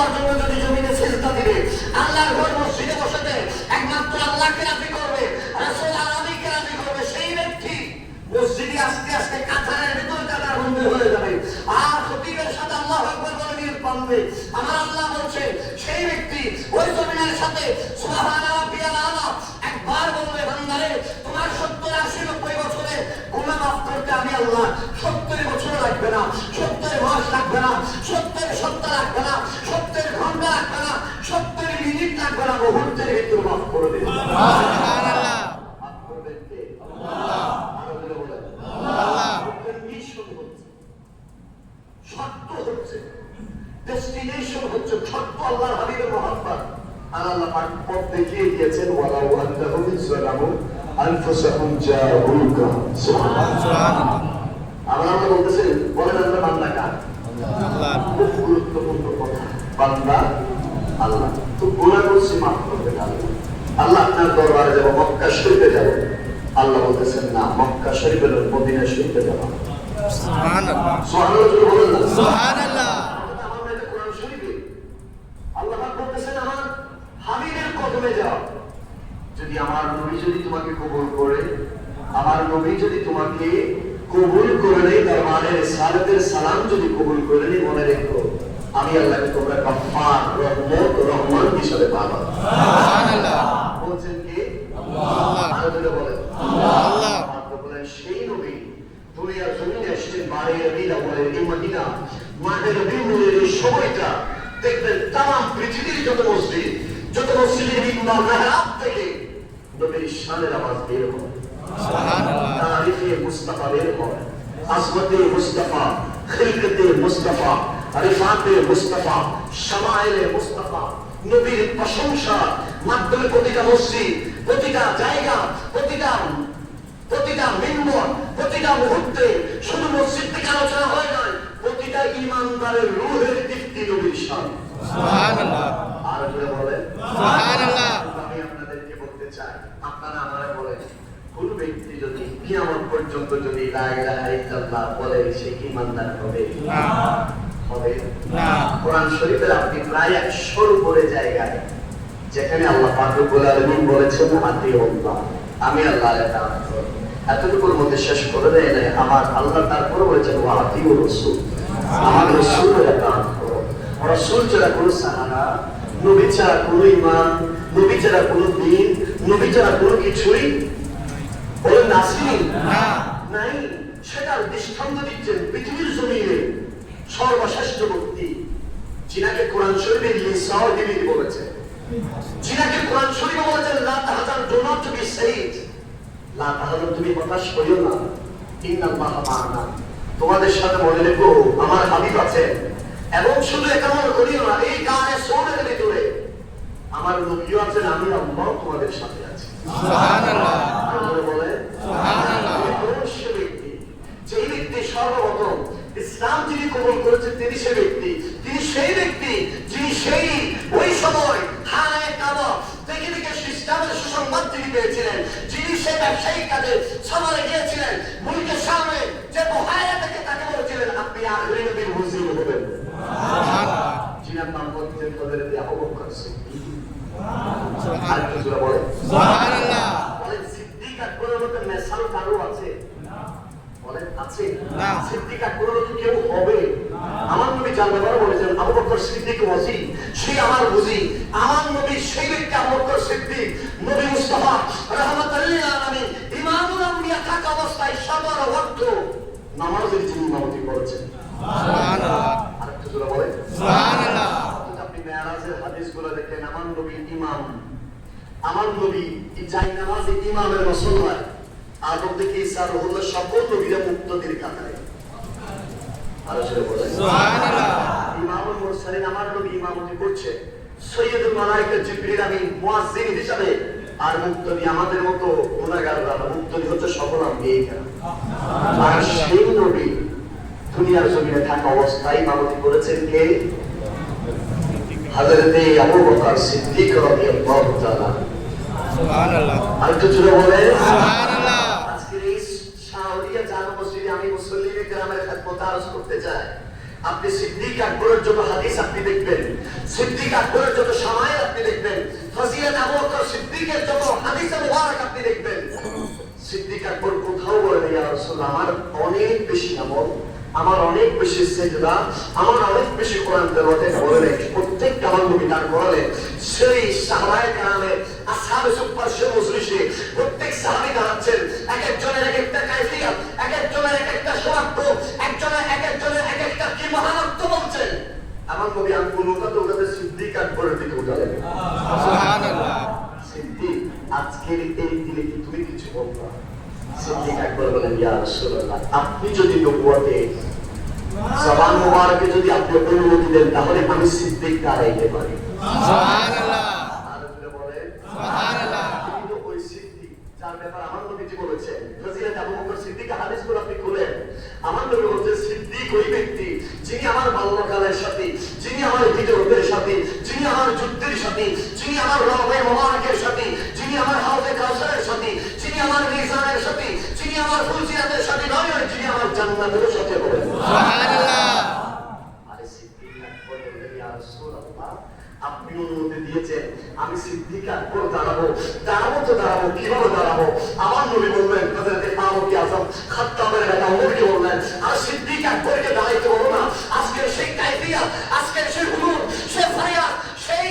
আল্লাহর জন্য যদি জমিনে সিজদা দিবে, আল্লাহর ঘর মসজিদে বসেছে একমাত্র আল্লাহকে রাজি করবে, রাসূল আরবিকে রাজি করবে, সেই ব্যক্তি মসজিদে আস্তে আস্তে কাতারের ভিতর কাতার বন্ধ হয়ে যাবে আর খতিবের সাথে আল্লাহু আকবার বলে নিয়ত বাঁধবে। আমার আল্লাহ বলছে সেই ব্যক্তি ওই জমিনের সাথে সুবহানা রাব্বিয়াল আলা একবার বলবে, বান্দারে তোমার 70-80-90 বছরে গুনাহ মাফ করতে আমি আল্লাহ 70 বছর লাগবে না, 70 মাস লাগবে না, 70 সপ্তাহ লাগবে না, 70 ঘন্টা লাগবে না, 70 মিনিট লাগবে না, মুহূর্তের ভিতর মাফ করে দেবে। সুবহানাল্লাহ। মাফ করবেন কে? আল্লাহ। আরো জোরে বলেন আল্লাহ। মিশন হচ্ছে, শর্ত হচ্ছে, ডেস্টিনেশন হচ্ছে ছোট্ট আল্লাহর হাবিবের মহব্বত। আর আল্লাহ পাক পথ দেখিয়ে দিয়েছেন, ওয়ালাউ আন্নাহুম যালামু আনফুসাহুম জাউকা। সুবহানাল্লাহ। আল্লাহ বলতেছেন, বলেন আমরা বান্দা কার? আল্লাহ। খুব গুরুত্বপূর্ণ কথা, বান্দা আল্লাহ। তো গুনাহ করছি, মাফ করবেন আল্লাহ। আল্লাহ আপনার দরবারে যাব, মক্কা শরীফে যাব, আল্লাহ বলতেছেন না, মক্কা শরীফে নয়, মদিনা শরীফে যাব। সুবহানাল্লাহ। সুবহানাল্লাহ বলেন না? সুবহানাল্লাহ। আমরা এটা কোরআন শরীফে আল্লাহ পাক বলতেছেন, আমার হাবিবের কদমে যাও। যদি আমার নবী যদি তোমাকে কবুল করে, আমার নবী যদি তোমাকে কবুল করে নেই, তার মানে রিসালাতের সালাম যদি কবুল করে নেই, মনে রেখো আমি আল্লাহকে তোমরা গফফার, রহমত, রহমান হিসেবে পাবা। সুবহানাল্লাহ। বলছেন কি? আল্লাহ। আরো জোরে বলেন আল্লাহ। আপনি বলেন সেই নবী দুনিয়ার জমিনে এসেছেন, বারে রবিউল আউয়ালের এই মদিনা, মাহে রবিউলের এই সময়টা দেখবেন তাম পৃথিবীর যত মসজিদের মিম্বার মেহরাব থেকে নবীর শানের আওয়াজ বের হয়, সুবহানাল্লাহ। তারিফে মুস্তাফা বের হয়, আজমতে মুস্তাফা, খিলকতে মুস্তাফা, রিফাতে মুস্তাফা, শামাইলে মুস্তাফা, নবীর প্রশংসা মাধ্যমে প্রতিটা মসজিদ, প্রতিটা জায়গা, প্রতিটা মিম্বর, প্রতিটা মুহূর্তে শুধু মসজিদ থেকে আলোচনা হয় না, প্রতিটা ঈমানদারের রূহের দীপ্তি নবীর শান। সুবহানাল্লাহ। আর জোরে বলেন সুবহানাল্লাহ। আমি আপনাদেরকে বলতে চাই, আপনারা আমারে বলেন, কোন ব্যক্তি যদি কিয়ামত পর্যন্ত যদি লা ইলাহা ইল্লাল্লাহ বলে, সে কি ঈমানদার হবে? না, হবে না। কোরআন শরীফের আপনি প্রায় 100-এর উপরে জায়গায় যেখানে আল্লাহ পাক রব্বুল আলামিন বলেছেন আতিউল্লাহ, আমি আল্লাহর ইতাআত করব, এতটুকুর মধ্যে শেষ করে দেয় না। আমার আল্লাহ তারপরে বলেছেন ওয়া আতিউর রাসূল, আমার রাসূলের ইতাআত করো। রাসূল ছাড়া কোনো সাহারা, নবী ছাড়া কোনো ঈমান, নবী ছাড়া কোনো দ্বীন, নবী ছাড়া কোনো কিছুই বলেন আসেনি, না নাই। সেটার দৃষ্টান্ত দিচ্ছেন পৃথিবীর জমিনে সর্বশ্রেষ্ঠ ব্যক্তি, যিনাকে কোরআন শরীফে লিসাও দিবি বলেছে, যিনাকে কোরআন শরীফে বলেছেন লা তাহজান, ডু নট বি সেইড, লা তাহজান, তুমি হতাশ হইও না, ইন্নাল্লাহা মা'ানা, তোমাদের সাথে মনে রেখো আমার হাবিব আছেন। এবং শুধু এটা মনে করিও না, এই গানে সৌরের ভিতরে আমার নবীও আছেন, আমি আল্লাহ তোমাদের সাথে আছি। সুবহানাল্লাহ। আর বলে সুবহানাল্লাহ। সে ব্যক্তি, যে ব্যক্তি সর্বপ্রথম ইসলাম যিনি কবুল করেছেন, তিনি সে ব্যক্তি, তিনি সেই ব্যক্তি যিনি সেই ওই সময় খানায়ে কাবা দেখে দেখে ইসলামের সুসংবাদ তিনি পেয়েছিলেন, যিনি সেই ব্যবসায়িক কাজে সফরে গিয়েছিলেন, মুলকে সামনে যে বহায়া থেকে তাকে বলেছিলেন আপনি আখিরি নবীর হুজুর হবেন। সুবহানাল্লাহ। যিনার নাম বলতেন হযরত আবু বকর সিদ্দিক। সুবহানাল্লাহ। বলেন সুবহানাল্লাহ। বলেন সিদ্দিক আকবরের মতো মেসাল কারো আছে? বলেন আছে না। সিদ্দিক আকবরের মতো কেউ হবে? আমার নবী জানবার বলেছেন আবু বকর সিদ্দিক ওয়াজি, সে আমার বুঝি, আমার নবী সেই ব্যক্তি আবু বকর সিদ্দিক, নবী মুস্তাফা রাহমাতুল লিল আলামিন, ইমামুল আম্বিয়া থাকা অবস্থায় সবার ওয়াক্ত নামাজের যিনি ইমামতি করেছেন। সুবহানাল্লাহ। আরেকটু জোরে বলেন সুবহানাল্লাহ। আপনি মেরাজের হাদিসগুলো দেখেন, আমার নবী ইমাম, আমার নবী যাই নামাজে ইমামের রাসূল হয়, আদম থেকে ঈসা রুহুল্লাহ সকল নবীরা মুক্তদের কাতারে। আর জোরে বলেন সুবহানাল্লাহ। ইমামুল মুরসালিন আমার নবী ইমামতি করছে, সৈয়দুল মালায়েকা জিবরিল আমিন মুয়াজ্জিন হিসেবে, আর মুক্তদি আমাদের মতো গুনাহগাররা, মুক্তদি হচ্ছে সকল আম্বিয়া। আর সেই নবী দুনিয়ার জমিনে থাকা অবস্থায় ইমামতি করেছেন কে? হযরত আবু বকর সিদ্দিক রাদিয়াল্লাহু তাআলা। সুবহানাল্লাহ। আর কিছু বলে সুবহানাল্লাহ। আজকে এই শাহরিয়া জামে মসজিদে আমি মুসল্লিদের গ্রামের খিদমত আরজ করতে চাই। আপনি সিদ্দিক আকবরের যত হাদিস আপনি দেখবেন, সিদ্দিক আকবরের যত শামাইল আপনি দেখবেন, ফজিলত আবু বকর সিদ্দিকের যত হাদিসে মুবারক আপনি দেখবেন, সিদ্দিক আকবর কোথাও বলেন ইয়া রাসূলুল্লাহ আমার অনেক বেশি আমল, আমার অনেক বেশি সিজদা, আমার অনেক বেশি কোরআন তেলাওয়াতে বলেন। প্রত্যেকটা আমার নবী দান করালেন সেই সাহাবায়ে কেরামে আসহাবে সুফার মজলিসে প্রত্যেক সাহাবী দাঁড়াচ্ছেন, এক একজনের এক একটা কাইফিয়ত, এক একজনের এক একটা শর্ত, একজনের এক একটা কি মহানত্ব বলছেন। আমার নবী আঙ্গুলটা তো ওটাতে সিদ্দিক আকবরের দিকে উঠালেন। সুবহানাল্লাহ। সিদ্দিক আজকের এই দিনে কি তুমি কিছু বলবা? সিদ্দিক আকবর বলেন ইয়া রাসূলুল্লাহ আপনি যদি নবুয়তে জবান মুবারকে যদি আপনি অনুমতি দেন তাহলে আমি সিদ্দিক দাঁড়াইতে পারি। সুবহানাল্লাহ। আর বলে বলেন সুবহানাল্লাহ। কিন্তু ওই সিদ্দিক যার ব্যাপারে আমার নবীজি বলেছেন ফজিলত আবু বকর সিদ্দিক হাদিসগুলো আপনি খুলেন, আমার নবী বলেছেন সিদ্দিক ওই ব্যক্তি যিনি আমার বাল্যকালের সাথী, যিনি আমার হিজরতের সাথী, যিনি আমার যুদ্ধের সাথী, যিনি আমার রওয়ায়ে মুবারকের সাথী, যিনি আমার হাউজে কাউসারের সাথী, যিনি আমার মিজানের সাথী, যিনি আমার ফুলসিরাতের সাথী নয়, যিনি আমার জান্নাতের সাথী হবেন। সুবহানাল্লাহ। আরে সিদ্দিক আকবর বললেন ইয়া রাসূলুল্লাহ আপনি অনুমতি দিয়েছেন আমি সিদ্দিক আকবর দাঁড়াবো তো দাঁড়াবো, কিভাবে দাঁড়াবো? আমার নবী বললেন হযরত ফারুক আযম খাত্তাবের বেটা ওমরকে বললেন আর সিদ্দিক আকবরকে দাঁড়াইতে বলো না। আজকের সেই কাইফিয়ত, আজকের সেই হুজুর, সেই ফারিয়াত, সেই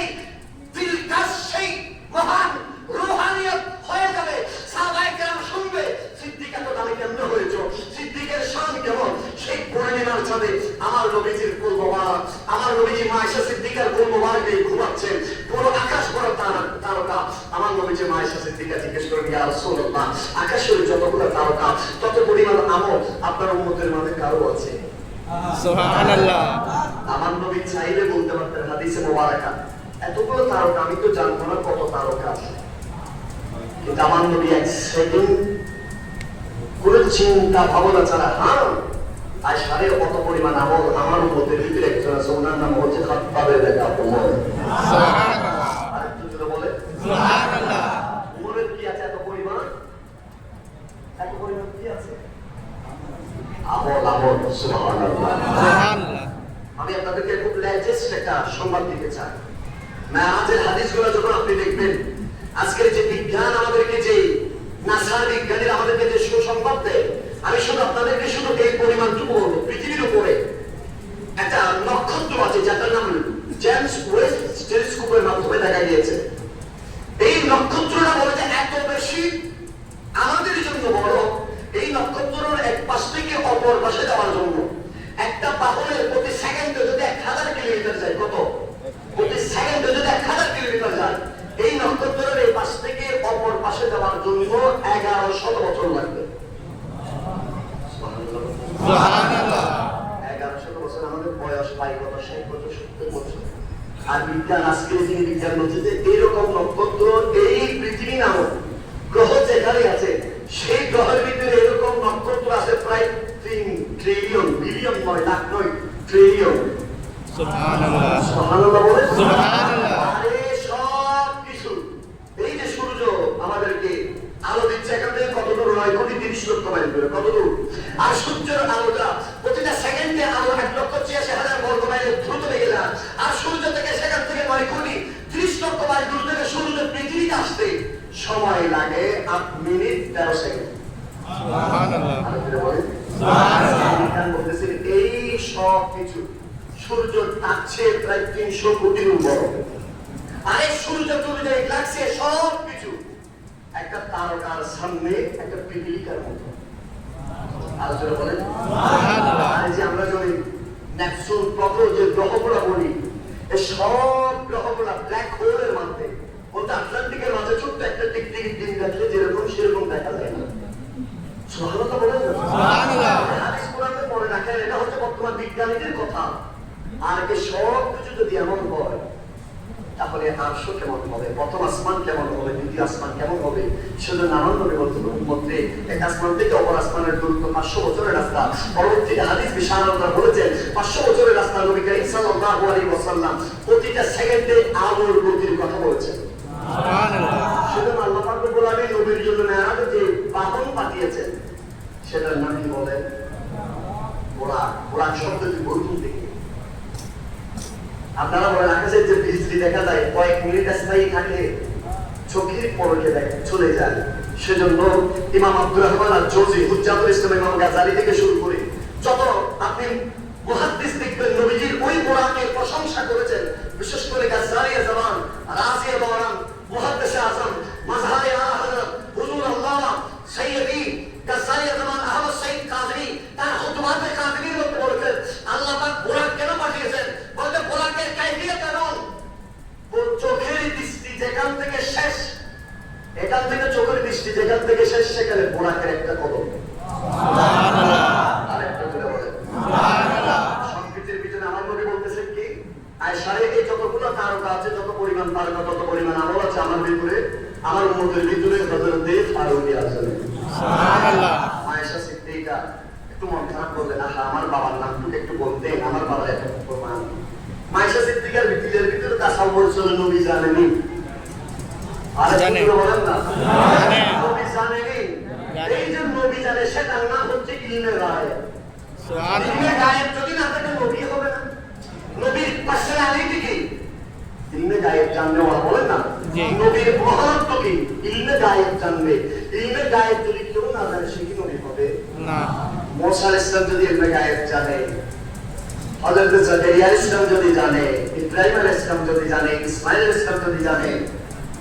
দিলকাশ, সেই মহান রূহানিয়ত হয়ে যাবে। সাহাবায়ে কেরাম শুনবে সিদ্দিক এত দামি কেমন হয়েছে, সিদ্দিকের শান কেমন। সেই পূর্ণিমার চাঁদে আমার নবীজির কুল মোবারক, আমার নবীজি মা আয়েশা সিদ্দিকার কুল মোবারক দিয়ে ঘুমাচ্ছেন, পুরো আকাশ বড় তারকা। আমার নবীজি মা আয়েশা সিদ্দিকা জিজ্ঞেস করেন ইয়া রাসূলুল্লাহ আকাশের যতগুলো তারকা তত পরিমাণ আমল আপনার উম্মতের মাঝে কারো আছে? সুবহানাল্লাহ। আমার নবী চাইলে বলতে পারতেন হাদিসে মুবারাকা এতগুলো তারকা আমি তো জানবো না কত তারকা আছে, কিন্তু আমার নবী এক সেকেন্ড কোনো চিন্তা ভাবনা ছাড়া হ্যাঁ আর সাড়ে কত পরিমাণ আমল আমার উম্মতের ভিতরে একজন আছে, ওনার নাম হচ্ছে খাত্তাবের বেটা ওমর। সুবহানাল্লাহ। আরেকটু জোরে বলে সুবহানাল্লাহ। ওমরের কি আছে এত পরিমাণ? এত পরিমাণ কি আছে? আমল। সুবহানাল্লাহ। সুবহানাল্লাহ। আমি আপনাদেরকে খুব লেটেস্ট একটা সংবাদ দিতে চাই। মেরাজের হাদিসগুলো যখন আপনি দেখবেন, আজকের যে বিজ্ঞান আমাদেরকে যে নাসার বিজ্ঞানীরা আমাদেরকে যে সুসংবাদ দেয়, আমি শুধু আপনাদেরকে শুধু এই পরিমাণটুকু বলবো। পৃথিবীর উপরে একটা নক্ষত্র আছে যার নাম জেমস ওয়েব টেলিস্কোপের মাধ্যমে দেখা গিয়েছে। এই নক্ষত্রটা বলে যে এত বেশি আমাদের জন্য বড়, এই নক্ষত্রের এক পাশ থেকে অপর পাশে যাওয়ার জন্য একটা বাহনের প্রতি সেকেন্ডে যদি 1000 কিলোমিটার যায়, কত? প্রতি সেকেন্ডে যদি 1000 কিলোমিটার যায়, এই নক্ষত্রের এই পাশ থেকে অপর পাশে যাওয়ার জন্য 1100 বছর লাগবে। সুবহানাল্লাহ। 1100 বছর আমাদের বয়স পাই কত? 60 বছর, 70 বছর। আর বিজ্ঞান আজকের দিনে বিজ্ঞান বলছে যে এরকম নক্ষত্র এই পৃথিবী নামক গ্রহ যেখানে আছে সেই গ্রহের ভিতরে এরকম নক্ষত্র আছে প্রায় 3 ট্রিলিয়ন, বিলিয়ন নয়, লাখ নয়, ট্রিলিয়ন। সুবহানাল্লাহ। সুবহানাল্লাহ বলে সুবহানাল্লাহ। আরে সব কিছু এই যে সূর্য আমাদেরকে আলো দিচ্ছে এখান থেকে কত দূর? 9,30,00,000 মাইল দূরে, কত দূর? আর সূর্যের আলোটা প্রতিটা সেকেন্ডে আলো 1,86,000 বর্গ মাইল দ্রুত বেগে যায়। আর সূর্য থেকে সেখান থেকে 9,30,00,000 মাইল দূর থেকে সূর্য পৃথিবীতে আসতে সময় লাগে 8 মিনিট 13 সেকেন্ড। সুবহানাল্লাহ। সুবহানাল্লাহ। বলতেছেন এই সব কিছু সূর্য তার চেয়ে প্রায় 300 কোটি গুণ বড়। আরে সূর্য টুর্য লাগছে সব কিছু একটা তারকার সামনে একটা পিপিলিকার মতো। আলোচনা বলেন সুবহানাল্লাহ। আর যে আমরা যদি নেপচুন, প্লুটো যে গ্রহগুলো বলি, এই সব গ্রহগুলো ব্ল্যাক হোলের মধ্যে, বলতে আটলান্টিকের মাঝে ছোট্ট একটা টিকটিকি ডিম রাখলে যেরকম সেরকম দেখা যায় না। সুবহানাল্লাহ বলেন সুবহানাল্লাহ। হাদিস কোরআনে পড়ে রাখেন, এটা হচ্ছে বর্তমান বিজ্ঞানীদের কথা। আর এই সব কিছু যদি এমন হয় তাহলে আরশ কেমন হবে, প্রথম আসমান কেমন হবে, দ্বিতীয় আসমান কেমন হবে? শুধু নানান ভাবে বর্তমান মধ্যে এক আসমান থেকে অপর আসমানের দূরত্ব 500 বছরের রাস্তা। পরবর্তী হাদিস বিশারদরা বলেছেন 500 বছরের রাস্তা। নবী করিম সাল্লাল্লাহু আলাইহি ওয়াসাল্লাম প্রতিটা সেকেন্ডে আলোর গতির কথা বলেছেন। সুবহানাল্লাহ। শুধু আল্লাহ পাক রব্বুল আলামিন নবীর জন্য মেরাজে যে বাহন পাঠিয়েছেন সেটার নাম কি বলেন? বুরাক। বুরাক শব্দটি বৈকুণ্ঠ থেকে। আপনারা বলেন আকাশের যে বিজলি দেখা যায় কয়েক মিনিট স্থায়ী থাকে, চোখের পলকে চলে যায়। সেজন্য ইমাম আব্দুর রহমান আল-জৌজি, হুজ্জাতুল ইসলাম ইমাম গাজ্জালি থেকে শুরু করে যত আপনি মুহাদ্দিস দেখবেন নবীজির ওই কোরআনের প্রশংসা করেছেন। বিশেষ করে গাজ্জালিয়ে জামান, রাজিয়ে বাওরান, মুহাদ্দিসে আযম, মাজহারে আলা হযরত হুজুর আল্লামা সাইয়্যিদি গাজ্জালিয়ে জামান আহমদ সাইদ কাদরী তার খুতবাতে কাদরীর মধ্যে বলেছেন আল্লাহ পাক কোরআন কেন পাঠিয়েছেন, বলতে কোরআনের কাইফিয়ত এমন, চোখের দৃষ্টি যেখান থেকে শেষ, এখান থেকে চোখের দৃষ্টি যেখান থেকে শেষ, সেখানে বোরাকের একটা কদম। আরেকটা করে বলেন সংকীর্তির পিছনে আমার নবী বলতেছেন কি, আয়েশারে এই যতগুলো তারকা আছে, যত পরিমাণ তারকা, তত পরিমাণ আমল আছে আমার ভিতরে, আমার উম্মতের ভিতরে হযরতে ফারুকী আছেন। সুবহানাল্লাহ। আয়েশা সিদ্দিকা একটু মন খারাপ করলেন, আহা আমার বাবার নামটুকু একটু বলতেন, আমার বাবার একটা প্রমাণ। আয়েশা সিদ্দিকার ভিতরে তাসাউর ছিল, নবী জানেনি। আরে বলেন না, নবী জানেনি। এই যে নবী জানে সেটার নাম হচ্ছে ইলমে গায়েব। সুবহানাল্লাহ। ইলমে গায়েব যদি না থাকে নবী হবে না। নবীর পার্সোনালিটি কি? ইলমে গায়েব জানলে ওরা বলেন না নবীর মহত্ব কি? ইলমে গায়েব জানবে। ইলমে গায়েব যদি কেউ না জানে সে কি নবী হবে না। মুসা আলাইহিস সালাম যদি ইলমে গায়েব জানে, হযরত জাকারিয়া আলাইহিস সালাম যদি জানে, ইব্রাহিম আলাইহিস সালাম যদি জানে, ইসমাঈল আলাইহিস সালাম যদি জানে,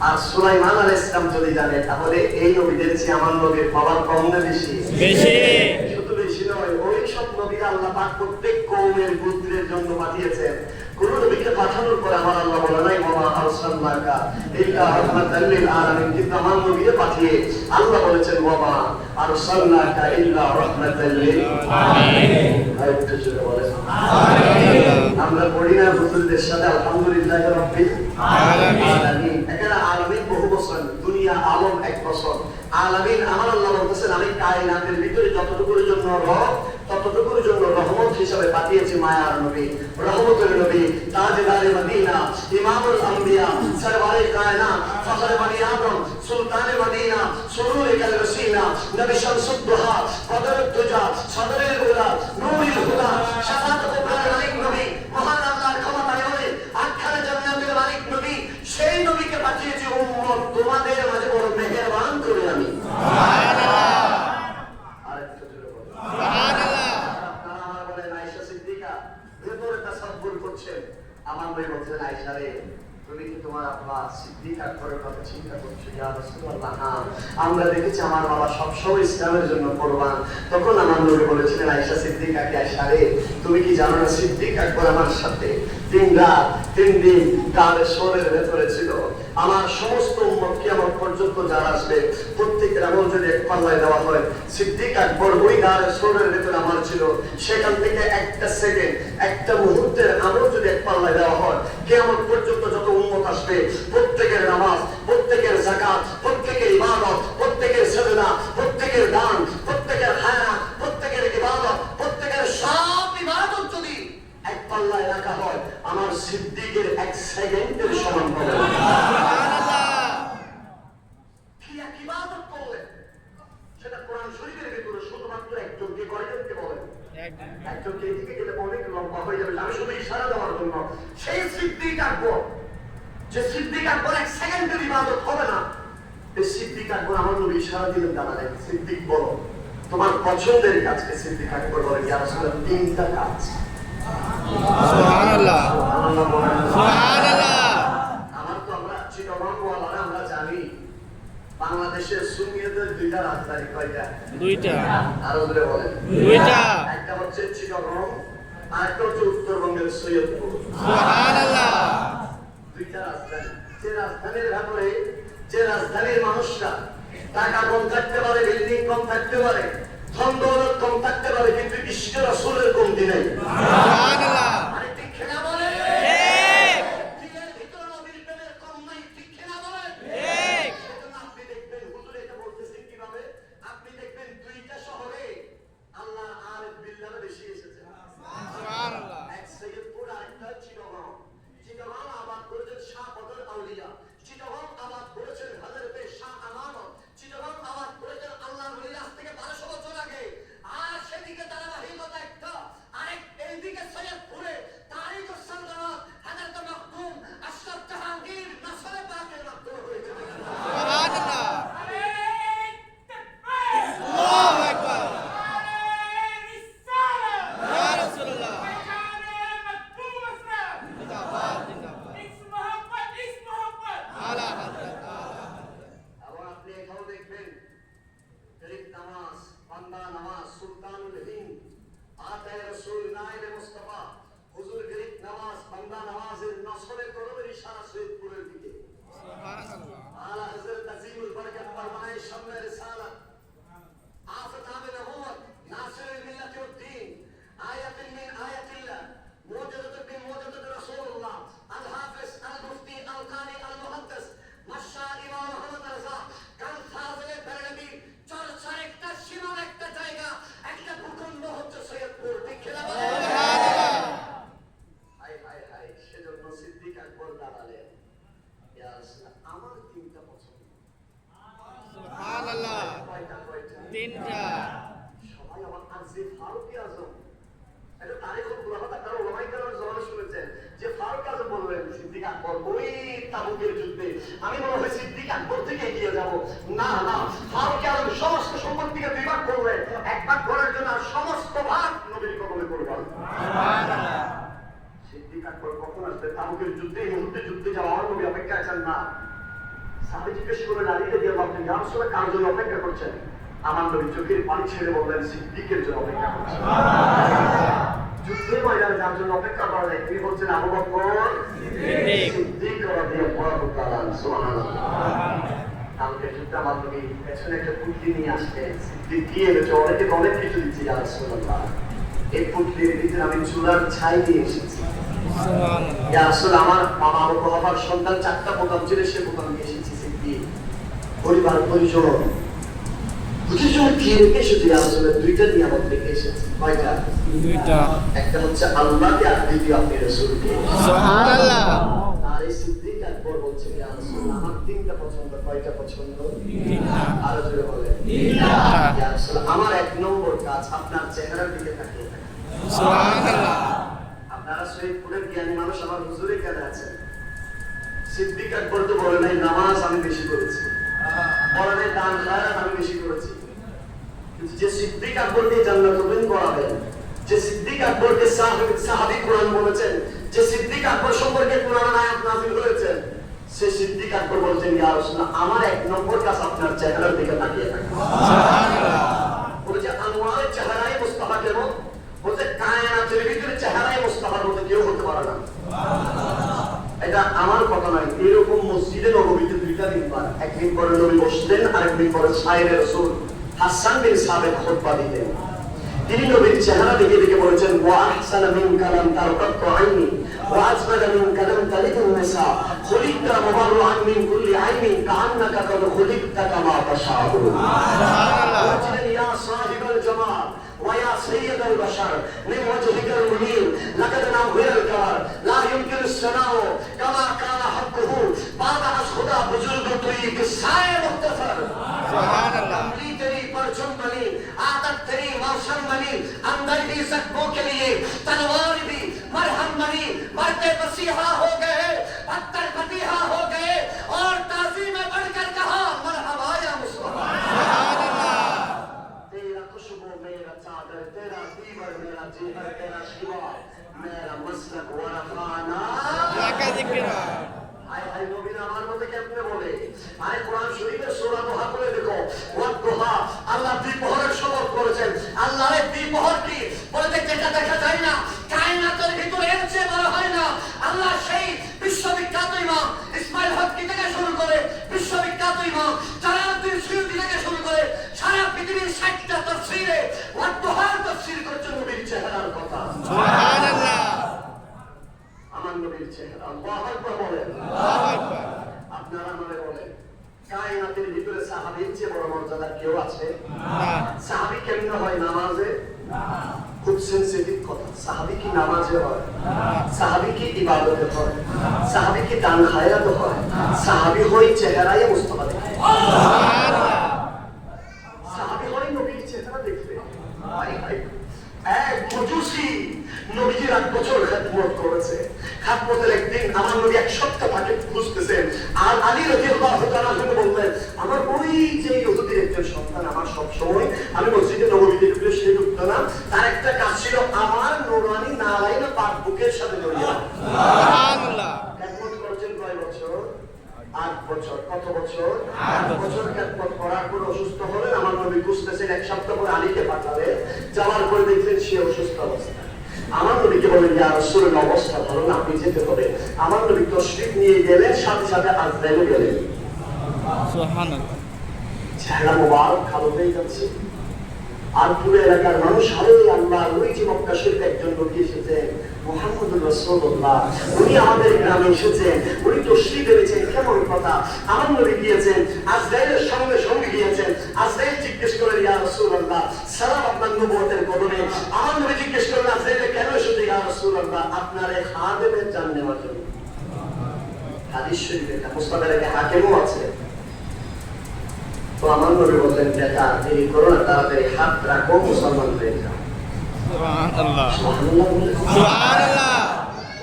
আর সুলাইমান আলাইহিস সালাম যদি জানে, তাহলে এই নবীদের চেয়ে আমার নবীর পাওয়ার কম না বেশি? বেশি। শুধু বেশি নয়, ওই সব নবীরা আল্লাহ পাক প্রত্যেক কওমের গোত্রের জন্য পাঠিয়েছেন। কোন নবীকে পাঠানোর পরে আমার আল্লাহ বলে নাই ওয়া আরসালনাকা ইল্লা রাহমাতাল লিল আলামিন, কিন্তু আমার নবীকে পাঠিয়ে আল্লাহ বলেছেন ওয়া আরসালনাকা ইল্লা রাহমাতাল লিল আলামিন। আরেকটু জোরে বলেন সুবহানাল্লাহ। আমরা পড়ি না হুজুরদের সাথে আলহামদুলিল্লাহ রাব্বিল আলামিন। এখানে আলামিন বহু বছর, দুনিয়া আলম এক বছর, আলামিন আমার আল্লাহ বলতেছেন আমি কায়নাতের ভিতরে যতটুকুর জন্য ততটুকুর জন্য রহমত হিসাবে পাঠিয়েছি মায়ার নবী, রহমতের নবী, তাজদারে মদিনা, ইমামুল আম্বিয়া, সরওয়ারে কায়নাত, ফখরে বনি আদম, সুলতানে মদিনা, সুরুরে কাল রসিনা, নবী শামসুদ দুহা, কদরুদ দুজা, সদরুল উলা, নূরুল হুদা, শাফাত কুবরার মালিক নবী, মহান আল্লাহর ক্ষমতায় বলে আখানে জান্নাতের মালিক নবী, সেই নবীকে পাঠিয়েছি উম্মত তোমাদের মাঝে বড় মেহেরবান করে আমি। সুবহানাল্লাহ। আরেকটু জোরে বলুন সুবহানাল্লাহ। আপনারা আমার বলেন আয়েশা সিদ্দিকা ভেতরে তাসাব্বুর করছেন, আমার নবী বলছেন আয়েশা রে তুমি কি তোমার আব্বা সিদ্দিক আকবরের কথা চিন্তা করছো? ইয়া রাসূলুল্লাহ, হ্যাঁ আমরা দেখেছি আমার বাবা সবসময় ইসলামের জন্য কোরবান। তখন আমার নবী বলেছিলেন আয়েশা সিদ্দিকাকে, আয়েশা রে তুমি কি জানো না সিদ্দিক আকবর আমার সাথে 3 রাত 3 দিন গাড়ে শহরের ভেতরে ছিল। আমার সমস্ত উম্মত কিয়ামত পর্যন্ত যারা আসবে প্রত্যেকের আমল যদি এক পাল্লায় দেওয়া হয়, সিদ্দিক আকবর ওই গাড়ে শহরের ভেতরে আমার ছিল, সেখান থেকে একটা সেকেন্ড একটা মুহূর্তের আমল যদি এক পাল্লায় দেওয়া হয়, কিয়ামত পর্যন্ত যত উম্মত আসবে প্রত্যেকের নামাজ, প্রত্যেকের যাকাত, প্রত্যেকের ইবাদত, প্রত্যেকের সাজদা, প্রত্যেকের দান, প্রত্যেকের হায়া, প্রত্যেকের ইবাদত, প্রত্যেকের সব ইবাদত যদি এক পাল্লায় রাখা হয়, আমার সিদ্দিকের 1 সেকেন্ডের সমান হবে। সুবহানাল্লাহ। কি এক ইবাদত করলেন, সেটা কোরআন শরীফের ভিতরে শুধুমাত্র একজনকে, কয়জনকে বলেন? একজনকে। এদিকে গেলে অনেক লম্বা হয়ে যাবে, আমি শুধু ইশারা দেওয়ার জন্য। সেই সিদ্দিক আকবর, যে সিদ্দিক আকবর 1 সেকেন্ডের ইবাদত হবে না, এই সিদ্দিক আকবর আমার নবী ইশারা দিলেন দাঁড়ালেন, সিদ্দিক বলো তোমার পছন্দের কাজকে। সিদ্দিক আকবর বলে ইয়া রাসূলুল্লাহ 3টা কাজ। সুবহানাল্লাহ সুবহানাল্লাহ। আমার তো আমরা চিটাগং ওয়ালারা আমরা জানি বাংলাদেশের সুন্নিয়তের 2টা রাজধানী। কয়টা? 2টা। আর ওদের বলেন 2টা। একটা হচ্ছে চিটাগং, আরেকটা হচ্ছে উত্তরবঙ্গের সৈয়দপুর। সুবহানাল্লাহ। 2টা রাজধানী। যে রাজধানীর ভেতরে, যে রাজধানীর মানুষরা টাকা কম থাকতে পারে, বিল্ডিং কম থাকতে পারে, ধন দৌলত কম থাকতে পারে, কিন্তু ইশকে রাসূলের কমতি নেই। সুবহানাল্লাহ। আরে ঠিক কিনা বলেন? ঠিক। দিলের ভিতরে নবীর প্রেমের কম নাই, ঠিক কিনা বলেন? ঠিক। সেজন্য আপনি দেখবেন হুজুর এটা বলতেছেন কিভাবে, আপনি দেখবেন 2টা শহরে আল্লাহর আরিফ বিল্লাহ বেশি এসেছে। সুবহানাল্লাহ। এক সৈয়দপুর, আরেকটা চিটাগং। চিটাগং আবাদ করেছেন শাহ বদর আউলিয়া, চিটাগং আবাদ করেছেন হযরতে শাহ আমানত, চিটাগং আবাদ করেছেন আল্লাহর ওলি আজ থেকে 1200 বছর আগে। আর সেদিকে ধারাবাহিকতা একটা, আরেক এইদিকে সারা সৈয়দপুরের দিকে। সুবহানাল্লাহ। আলা হযরত তাজিমুল বরকত ফরমায়ে শামে রিসালাত আফত আবে নবুয়ত নাসিরুল মিল্লাতি ওয়াদ দ্বীন আয়াতুন মিন আয়াতিল্লাহ মুজাদাতুন মিন মুজাদাতি রাসূলুল্লাহ আল হাফিজ আল মুফতি আল কারি আল মুহাদ্দিস মাশা ইমাম মুহাম্মদ রাজা কাল ফাজিলে বেরলভী চর্চার একটা সীমার একটা জায়গা একটা ভূখণ্ড হচ্ছে সৈয়দপুর। ঠিক খেলা বলে হায় হায় হায়। সেজন্য সিদ্দিক আকবর দাঁড়ালেন, ইয়া রাসূলুল্লাহ আমার তিনটা পছন্দ। সুবহানাল্লাহ। কয়টা কয়টা? তিনটা। সবাই আমার আজকে ফারুক আজম, এটা তারিখুল খুলাফা তার ওলামায়ে কেরামের জমানে শুনেছেন যে ফারুক আজম বললেন সিদ্দিক আকবর ওই তাবুকের যুদ্ধে আমি মনে হয় সিদ্দিক আকবর থেকে এগিয়ে যাব। না না, ফারুক আজম সমস্ত সম্পত্তিকে দুই ভাগ করলেন, এক ভাগ করার জন্য আর সমস্ত ভাগ নবীর কবলে করবেন। সুবহানাল্লাহ। সিদ্দিক আকবর কখন আসবে? তাবুকের যুদ্ধে এই মুহূর্তে যুদ্ধে যাওয়া আমার নবী অপেক্ষা আছেন না। সাহাবী জিজ্ঞেস করলেন আলীকে দিয়ে আপনি ইয়া রাসূলুল্লাহ কার জন্য অপেক্ষা করছেন? আমার নবী চোখের পানি ছেড়ে বললেন সিদ্দিকের জন্য অপেক্ষা করছেন। যুদ্ধের ময়দানে যার জন্য অপেক্ষা করা যায় তিনি বলছেন আবু বকর সিদ্দিক রাদিয়াল্লাহু তাআলা। সুবহানাল্লাহ। কালকে যুদ্ধে আমার নবী পেছনে একটা পুটলি নিয়ে আসলেন, সিদ্দিক দিয়ে এনেছে, অনেকে অনেক কিছু দিচ্ছে ইয়া রাসূলুল্লাহ এই পুটলির ভিতরে আমি চুলার ছাই দিয়ে এসেছি। সুবহানাল্লাহ। ইয়া রাসূল আমার মামা আবু বকর সন্তান 4টা বোতাম ছিল সে বোতাম নিয়ে এসেছি সিদ্দিক। পরিবার পরিজন বুঝেছেন কি রেখে এসেছি ইয়া রাসূল 2টা নিয়ামত রেখে এসেছি। কয়টা? 2টা। একটা হচ্ছে আল্লাহকে আর দ্বিতীয় আপনি রাসূলকে। সুবহানাল্লাহ। আর এই সিদ্দিক আকবর বলছে ইয়া রাসূল আমার 3টা পছন্দ। কয়টা পছন্দ? 3টা। আরো জোরে বলেন। 3টা। ইয়া রাসূল আমার 1 নম্বর কাজ আপনার চেহারার দিকে তাকিয়ে থাকা। সুবহানাল্লাহ। আপনারা সৈয়দপুরের জ্ঞানী মানুষ আমার হুজুর এখানে আছেন। সিদ্দিক আকবর তো বলে নাই নামাজ আমি বেশি করেছি, বলে নাই দান খায়রাত আমি বেশি করেছি, কিন্তু যে সিদ্দিক আকবরকে জান্নাতুল করাবেন, যে সিদ্দিক আকবরকে সাহাবী কোরআন বলেছেন, যে সিদ্দিক আকবর সম্পর্কে কোরআন আয়াত নাযিল হয়েছে, সে সিদ্দিক আকবর বলছেন ইয়া রাসূলুল্লাহ আমার 1 নম্বর কাজ আপনার চেহারার দিকে তাকিয়ে থাকা। সুবহানাল্লাহ। বলে আনোয়ারের চেহারায় মুস্তাফা কেমন? বলছে কায়নাতের ভিতরে চেহারায় মুস্তাফার মতো কেউ হতে পারে না। এটা আমার কথা নয়, এরকম মসজিদে নববীতে 2টা মিম্বার, এক মিম্বরে নবী বসতেন আর এক মিম্বরে সাইরে রাসূল হাসান বিন সাবিত খুতবা দিতেন। তিনি নবীর চেহারা দেখে দেখে বলেছেন ওয়া আহসানা মিন কালাম তারকাতু আইনি ওয়া আজমালা মিন কালাম তালিদুন নিসা খুলিকতা মুবাররাআন মিন কুল্লি আইনিন কাআন্নাকা কাদ খুলিকতা কামা তাশাউ। সুবহানাল্লাহ। ইয়া সাহিবাল জামাল ويا سيد البشر من وجهك المنير لقد نوّرك لا يمكن الثناء كما كان حقه بعد از خدا بزرگ توئی قصائے مختصر. سبحان اللہ. عملی تیری پرچم بنی عادت تیری موسم بنی اندر بھی زخموں کے لیے تلوار بھی مرہم بنی مرتے مسیحا ہو گئے پتھر فتیحا ہو گئے اور تعظیم میں بڑھ کر کہا مرحبا یا مصطفیٰ. तेरा दीवर मेरा जीवर तेरा शिवा मेरा मसलक वरफाना लाका जिक्र हाय हाय नबीना আমার মতে কেমনে বলে আরে কোরআন শরীফের সূরা দোহা করে দেখো ওয়াত দোহা আল্লাহ দ্বিপহরের শপথ করেছেন আল্লাহর দ্বিপহর কি বলে যেটা দেখা যায় না কায়নাতের ভিতরে এর চেয়ে বড় হয় না আল্লাহ সেই বিশ্ববিখ্যাত ইমাম ইসমাইল হক কি থেকে শুরু করে বিশ্ববিখ্যাত ইমাম জালালউদ্দিন সুয়ুতী থেকে শুরু করে সারা পৃথিবীর 60টা তাফসীরে ওয়াত দোহার তাফসীর করেছেন নবীর চেহারার কথা। সুবহানাল্লাহ। আমার নবীর চেহারা আল্লাহু আকবার বলেন। আল্লাহু আকবার। আপনারা মনে বলেন কায়নাতের ভিতরে সাহাবীর চেয়ে বড় মর্যাদা কেউ আছে? না। সাহাবী কেমন হয় নামাজে? না। খুব সেনসিটিভ কথা। সাহাবী কি নামাজে হয়? না। সাহাবী কি ইবাদতে হয়? না। সাহাবী কি দান খায়রাত হয়? না। সাহাবী হয় চেহারায় মুস্তাফা দেখে। সুবহানাল্লাহ। সাহাবী হয় নবীর চেহারা দেখবে। ভাই ভাই এক মজুসি নবীজির 8 বছর খেদমত করেছে। খেদমতের একদিন আমার নবী 1 সপ্তাহ তাকে খুঁজতেছেন আর আলী রাদিয়াল্লাহু তাআলা বললেন আমার ওই যে ইহুদির একজন সন্তান আমার সব সময় আমি মসজিদে নববীতে ঢুকলে সে ঢুকতো না তার একটা কাজ ছিল আমার নুরানি নারায়ণ পাক বুকের সাথে জড়িয়ে রাখা। সুবহানাল্লাহ। খেদমত করেছেন কয় বছর? 8 বছর। কত বছর? 8 বছর খেদমত করার পর অসুস্থ হলেন আমার নবী খুঁজতেছেন 1 সপ্তাহ পরে আলীকে পাঠালেন যাওয়ার পরে দেখলেন সে অসুস্থ অবস্থা। আমার নবীকে বলেন ইয়া রাসূলুল্লাহ অবস্থা ভালো না আপনি যেতে হবে আমার নবী তশরিফ নিয়ে গেলেন, সাথে সাথে আজরাইলও গেলেন। সুবহানাল্লাহ। চেহারা মোবারক কালো হয়ে যাচ্ছে। আর পুরো এলাকার মানুষ, আরে আল্লাহ, ওই যে মক্কা শরীফে একজন নবী এসেছেন, মুহাম্মদুর রাসূলুল্লাহ, উনি আমাদের গ্রামে এসেছেন, উনি তশরিফ এনেছেন, কেমন কথা। আমার নবী গিয়েছেন, আজরাইলের সঙ্গে সঙ্গে গিয়েছেন। আজরাইল জিজ্ঞেস করেন, ইয়া রাসূলুল্লাহ, সালাম আপনার নবুয়তের কদমে। আমার নবী জিজ্ঞেস করেন, আজরাইল কেন এসেছে ইয়া রাসূলুল্লাহ? আপনার এই খাদেমের জান নেওয়ার জন্য। হাদিস শরীফে মুস্তাদের একটা হাকিমও আছে। তো আমার নবী বললেন, দেখা দেরি করো না, তাড়াতাড়ি হাত রাখো, মুসলমান হয়ে যাও। সুবহানাল্লাহ। সুবহানাল্লাহ বলে। সুবহানাল্লাহ।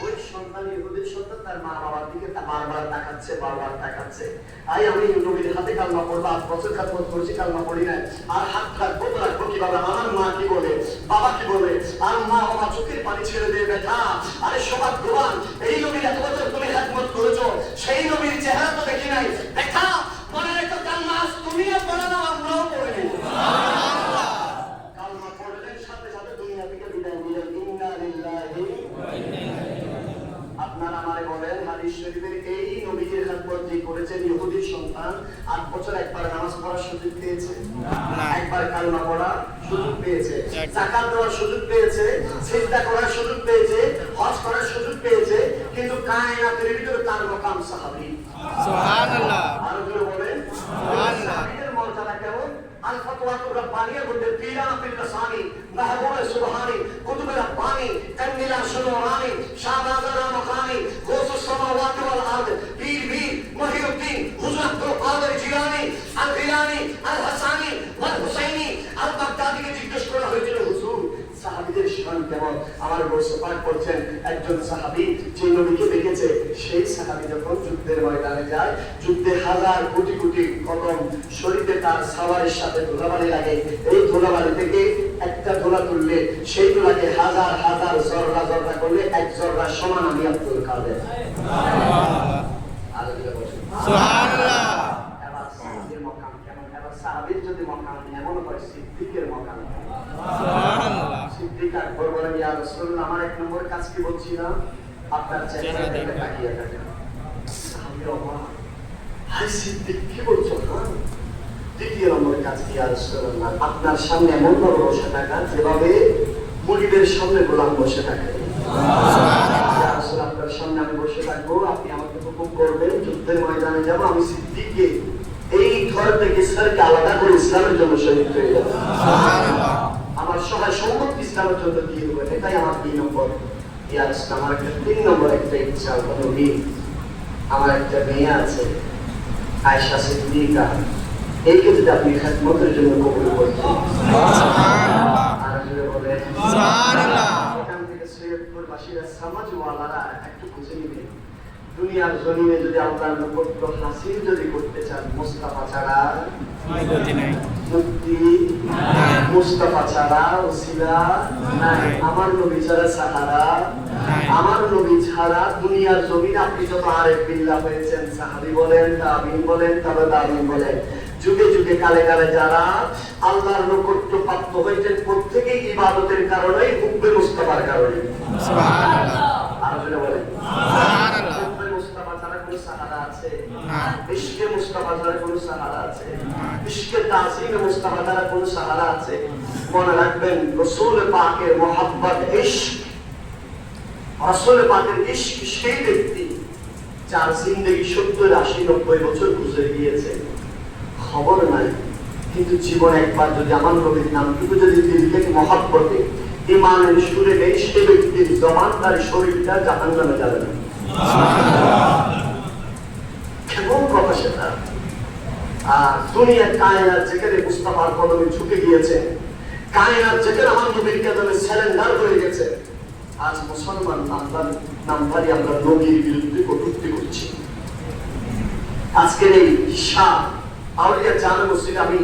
ওই সন্তান, ইহুদির সন্তান, তার মা বাবার দিকে বারবার তাকাচ্ছে, বারবার তাকাচ্ছে। আই আমি নবীর হাতে কালমা পড়বো, 8 বছর খাতমত করেছি, কালমা পড়ি নাই, আর হাত রাখবো তো রাখবো কিভাবে? আমার মা কি বলে, বাবা কি বলে? আর মা বাবা চোখের পানি ছেড়ে দিয়ে ব্যথা। আরে সৌভাগ্যবান, এই নবীর এত বছর তুমি খাতমত করেছো, সেই নবীর চেহারা তো দেখি নাই। দেখা মনে রেখো, কালমা তুমিও পড়ে নাও, আমরাও পড়ে নিই। কালমা পড়লেন, সাথে সাথে দুনিয়া থেকে বিদায় নিলেন। ইন্না লিল্লাহি ওয়া ইন্না ইলাইহি রাজিউন। আপনারা আমারে বলেন, হাদিস শরীফের এই নবীর খেদমত যে করেছেন ইহুদির সন্তান, 8 বছর একবার নামাজ পড়ার সুযোগ পেয়েছে না, একবার কালমা পড়ার সুযোগ পেয়েছে, যাকাত দেওয়ার সুযোগ পেয়েছে, সিজদা করার সুযোগ পেয়েছে, হজ করার সুযোগ পেয়েছে, কিন্তু কায়নাতের ভিতরে তার মাকাম সাহাবী। সুবহানাল্লাহ। আরো জোরে বলেন, সাহাবীদের মর্যাদা কেমন? আল ফাতওয়াতুর রাব্বানিয়া বলতে পীরানা ফিল লাসানি, মাহবুবে সুবহানি, কুতুবে রাব্বানি, কান্নিলা সুনুরানি, শাহবাজারা মাকানি, গোসুস সামাওয়াতি ওয়াল আরদ, পীর মহিউদ্দিন, হুজুর আব্দুল কাদের জিলানী, আল গিলানী, আল হাসানি, ওয়াল হুসাইনি, আল বাগদাদিকে জিজ্ঞেস করা হয়েছিল, হুজুর সাহাবীদের শান কেমন? আমার বসে পাঠ করছেন, একজন সাহাবী যে নবীকে দেখেছে, সেই সাহাবী যখন যুদ্ধের ময়দানে যায়, যুদ্ধে হাজার কোটি কোটি কদম শরীরে তার সাওয়ারের সাথে ধুলাবালি লাগে। এই ধুলাবালি থেকে একটা ধুলা তুললে, সেই ধুলাকে হাজার হাজার জররা জররা করলে এক জররা সমান আমি আব্দুল কাদের। সুবহানাল্লাহ। এবার সাহাবীর মকাম কেমন? এবার সাহাবীর যদি মকাম এমন হয়, সিদ্দিকের মকাম। সুবহানাল্লাহ। সিদ্দিক আকবর বলেন, ইয়া রাসূলুল্লাহ, আমার 1 নম্বর কাজ কি বলছিলাম? আপনার চেহারা দেখে তাকিয়ে থাকা। সাহাবীর অবাক, হাই সিদ্দিক কি বলছো? হ্যাঁ, 2 নম্বর কাজ কি ইয়া রাসূলুল্লাহ? আপনার সামনে এমন ভাবে বসে থাকা, যেভাবে মুরিদের সামনে গোলাম বসে থাকে। ইয়া রাসূলুল্লাহ, আপনার সামনে আমি বসে থাকবো, আপনি আমাকে হুকুম করবেন, যুদ্ধের ময়দানে যাবো, আমি সিদ্দিককে এই ঘর থেকে ইসলামকে আলাদা করে ইসলামের জন্য শহীদ হয়ে যাবো। সুবহানাল্লাহ। আমার সবাই সম্মত ইসলামের জন্য দিয়ে দেবেন, এটাই আমার 2 নম্বর। ইয়া রাসূলুল্লাহ, আমার একটা 3 নম্বর একটা ইচ্ছা, নবী, আমার একটা মেয়ে আছে, আয়েশা সিদ্দিকা, এইকে যদি আপনি খেদমতের জন্য কবুল করতেন। আর যদি বলেন সুবহানাল্লাহ। এখান থেকে সৈয়দপুর বাসীরা সমাজওয়ালারা একটু খুঁজে নেবেন, দুনিয়ার জমিনে যদি আল্লাহর নৈকট্য হাসিল যদি করতে চান, মুস্তাফা ছাড়া গতি নাই, মুক্তি নাই, মুস্তাফা ছাড়া ওসিলা নাই, আমার নবী ছাড়া সাহারা নাই, আমার নবী ছাড়া দুনিয়ার জমিনে আপনি যত আরেফ বিল্লাহ হয়েছেন, সাহাবী বলেন, তাবিঈন বলেন, তাবে তাবিঈন বলেন, যুগে যুগে কালে কালে যারা আল্লাহর নৈকট্য প্রাপ্ত হয়েছেন, প্রত্যেকেই ইবাদতের কারণে, হুব্বে মুস্তাফার কারণে। সুবহানাল্লাহ। আর যদি বলেন সুবহানাল্লাহ। হুব্বে মুস্তাফা ছাড়া কোনো সাহারা আছে? না। ইশকে মুস্তাফা ছাড়া কোনো সাহারা আছে? ইশকে তাজিম মুস্তাফা ছাড়া কোনো সাহারা আছে? মনে রাখবেন, রাসূল পাকের মুহাব্বত, ইশক, রাসূল পাকের ইশক সেই ব্যক্তি যার জিন্দেগি 70, 80, 90 বছর গুজরে গিয়েছে, খবর নাই, কিন্তু জীবন একবার যদি আমার নবীর নামটুকু যদি দিল থেকে মহাব্বতে ইমানের সুরে নেই, সে ব্যক্তির জবান তার শরীরটা জাহান্নামে যাবে না। কেমন কথা সেটা! আর দুনিয়ার কায়নাত যেখানে মুস্তাফার কদমে ঝুঁকে গিয়েছে, কায়নাত যেখানে আমার নবীর কদমে সারেন্ডার হয়ে গেছে, আজ মুসলমান নামধারী আমরা নবীর বিরুদ্ধে কটূক্তি করছি। আজকের এই শাহ আউলিয়া জামে মসজিদ আমি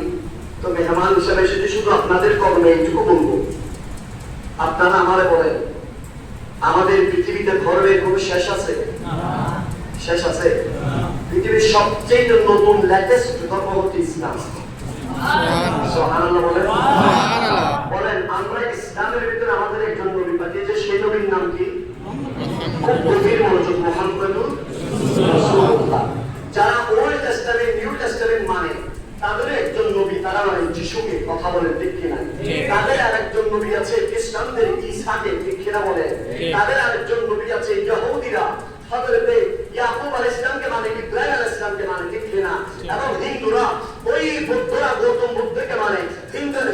তো মেহমান হিসেবে এসেছি, শুধু আপনাদের কর্মে এইটুকু বলবো, আপনারা আমারে বলেন, আমাদের পৃথিবীতে ধর্মের কোনো শেষ আছে? শেষ আছে? পৃথিবীর সবচেয়ে নতুন লেটেস্ট ধর্ম হচ্ছে ইসলাম। সুবহানাল্লাহ বলেন। সুবহানাল্লাহ। বলেন, আমরা ইসলামের ভিতরে আমাদের একজন নবী পাঠিয়েছে, সেই নবীর নাম কি? খুব গভীর মনোযোগ, মুহাম্মদ যিশুকে, কথা বলেন ঠিক কিনা? ঠিক। তাদের আরেকজন নবী আছে খ্রিস্টানদের ঈসাকে, ঠিক কিনা বলেন? ঠিক। তাদের আরেকজন নবী আছে ইহুদিরা হযরতে ইয়াকুব আলাইহিস সালামকে মানে, ইব্রাহিম আলাইহিস সালামকে মানে, ঠিক কিনা? এবং হিন্দুরা ওই বৌদ্ধরা গৌতম বুদ্ধকে মানে,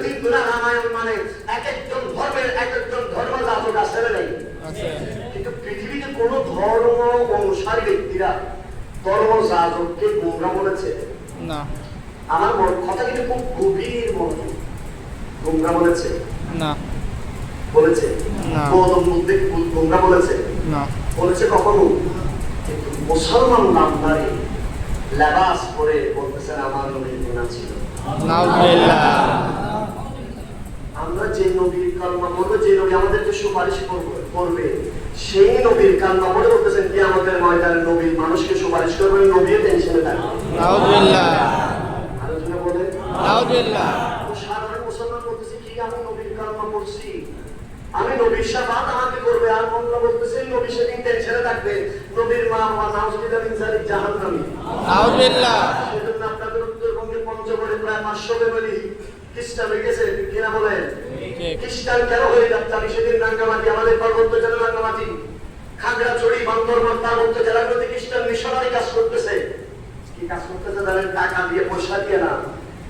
হিন্দুরা রামায়ণ মানে, এক একজন ধর্মের এক একজন ধর্মযাজক আছে না নাই? আছে। কিন্তু পৃথিবীতে কোন ধর্ম অনুসারী ব্যক্তিরা ধর্মযাজককে গোমরা বলেছে? না। আমার কথা কিন্তু খুব গভীর মনে, গোমরা বলেছে? না। বলেছে? না। গৌতম বুদ্ধকে গোমরা বলেছে? না। বলেছে কখনো? কিন্তু মুসলমান নামধারী লেবাস পরে বলতেছেন আমার নবীর গুনাহ ছিল। নাউজুবিল্লাহ। আমরা যে নবীর কালমা পড়বো, যে নবী আমাদেরকে সুপারিশ করবে, সেই নবীর কালমা পড়ে বলতেছেন কিয়ামতের ময়দানে নবীর মানুষকে সুপারিশ করবে, নবীও টেনশনে থাকবে। নাউজুবিল্লাহ। আলোচনা বলেন। নাউজুবিল্লাহ। সাধারণ মুসলমান বলতেছে কি আমি নবীর কালমা পড়ছি, আমি নবীর শাফাত আমাকে করবে, আর মোল্লা বলতেছে নবী সেদিন টেনশনে থাকবে, নবীর মা বাবা নাউজুবিল্লাহ মিন যালিক জাহান্নামী। নাউজুবিল্লাহ। সেজন্য আপনাদের উত্তরবঙ্গে পঞ্চগড়ে প্রায় 500 ফ্যামিলি খ্রিস্টান হয়ে গেছে, কিনা বলেন? ঠিক। খ্রিস্টান কেন হয়ে যাচ্ছে? আমি সেদিন রাঙ্গামাটি, আমাদের পার্বত্য জেলা রাঙ্গামাটি, খাগড়াছড়ি, বান্দরবান পার্বত্য জেলাগুলোতে খ্রিস্টান মিশনারি কাজ করতেছে। কি কাজ করতেছে জানেন? টাকা দিয়ে, পয়সা দিয়ে না,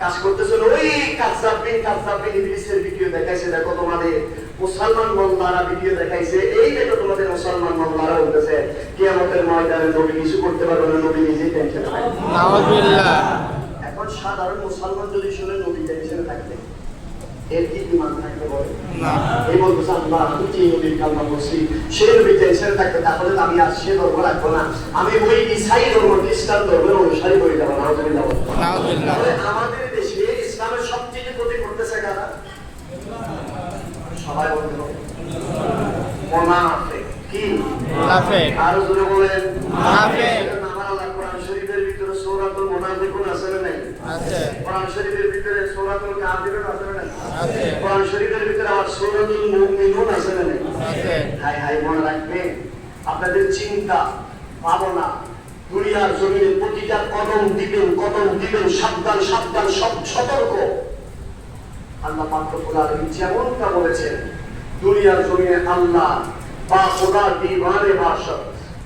কাজ করতেছে ওই কাযযাবিন ইবলিসের ভিডিও দেখাইছে, দেখো তোমাদের মুসলমান মোল্লারা ভিডিও দেখাইছে, এই দেখো তোমাদের মুসলমান মোল্লারা বলতেছে কিয়ামতের ময়দানে নবী কিছু করতে পারবে না, নবী নিজেই টেনশন পায়। নাউজুবিল্লাহ। এখন সাধারণ মুসলমান যদি শুনে নবী টেনশনে থাকবে, এর কি ঈমান থাকবে বলে? না। এই বলতেছে আল্লাহ আমি যে নবীর কালমা পড়ছি সেই নবী টেনশনে থাকবে, তাহলে আমি আর সে ধর্ম রাখবো না, আমি ওই ঈসাই ধর্ম, খ্রিস্টান ধর্মের অনুসারী হয়ে যাবো। নাউজুবিল্লাহ। নাউজুবিল্লাহ। আমাদের দেশে ইসলামের সবচেয়ে ক্ষতি করতেছে কারা? সবাই বলতে হবে মুনাফিক। কি? মুনাফিক। আরো জোরে বলেন। মুনাফিক। আমার আল্লাহ কোরআন শরীফের ভিতরে সূরাতুল মুনাফিকুন আছে না নাই? আছে। কোরআন শরীফের ভিতরে সূরাতুল কাফিরুন আছে না নাই? আছে। কোরআন শরীফের ভিতরে আবার সূরাতুল মুমিনুন আছে না নাই? আছে। হাই হাই, মনে রাখবেন আপনাদের চিন্তা ভাবনা দুনিয়ার জমিনে প্রতিটা কদম দিবেন, সাবধান সাবধান, সব সতর্ক। আল্লাহ পাক রব্বুল আলামিন যেমনটা বলেছেন দুনিয়ার জমিনে আল্লাহ বা খোদা দিওয়ানে বাশা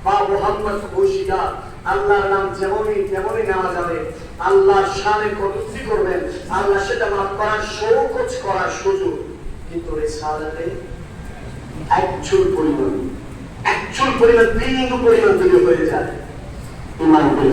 বা মুহাম্মদ হুশিয়ার, আল্লাহর নাম যেমনই নেওয়া যাবে, আল্লাহর শানে কটূক্তি করবেন, আল্লাহ সেটা মাফ করার শৌকত করার সুযোগ, কিন্তু রিসালাতে একচুল পরিমাণ বিন্দু পরিমাণ যদি হয়ে যায়, ইমান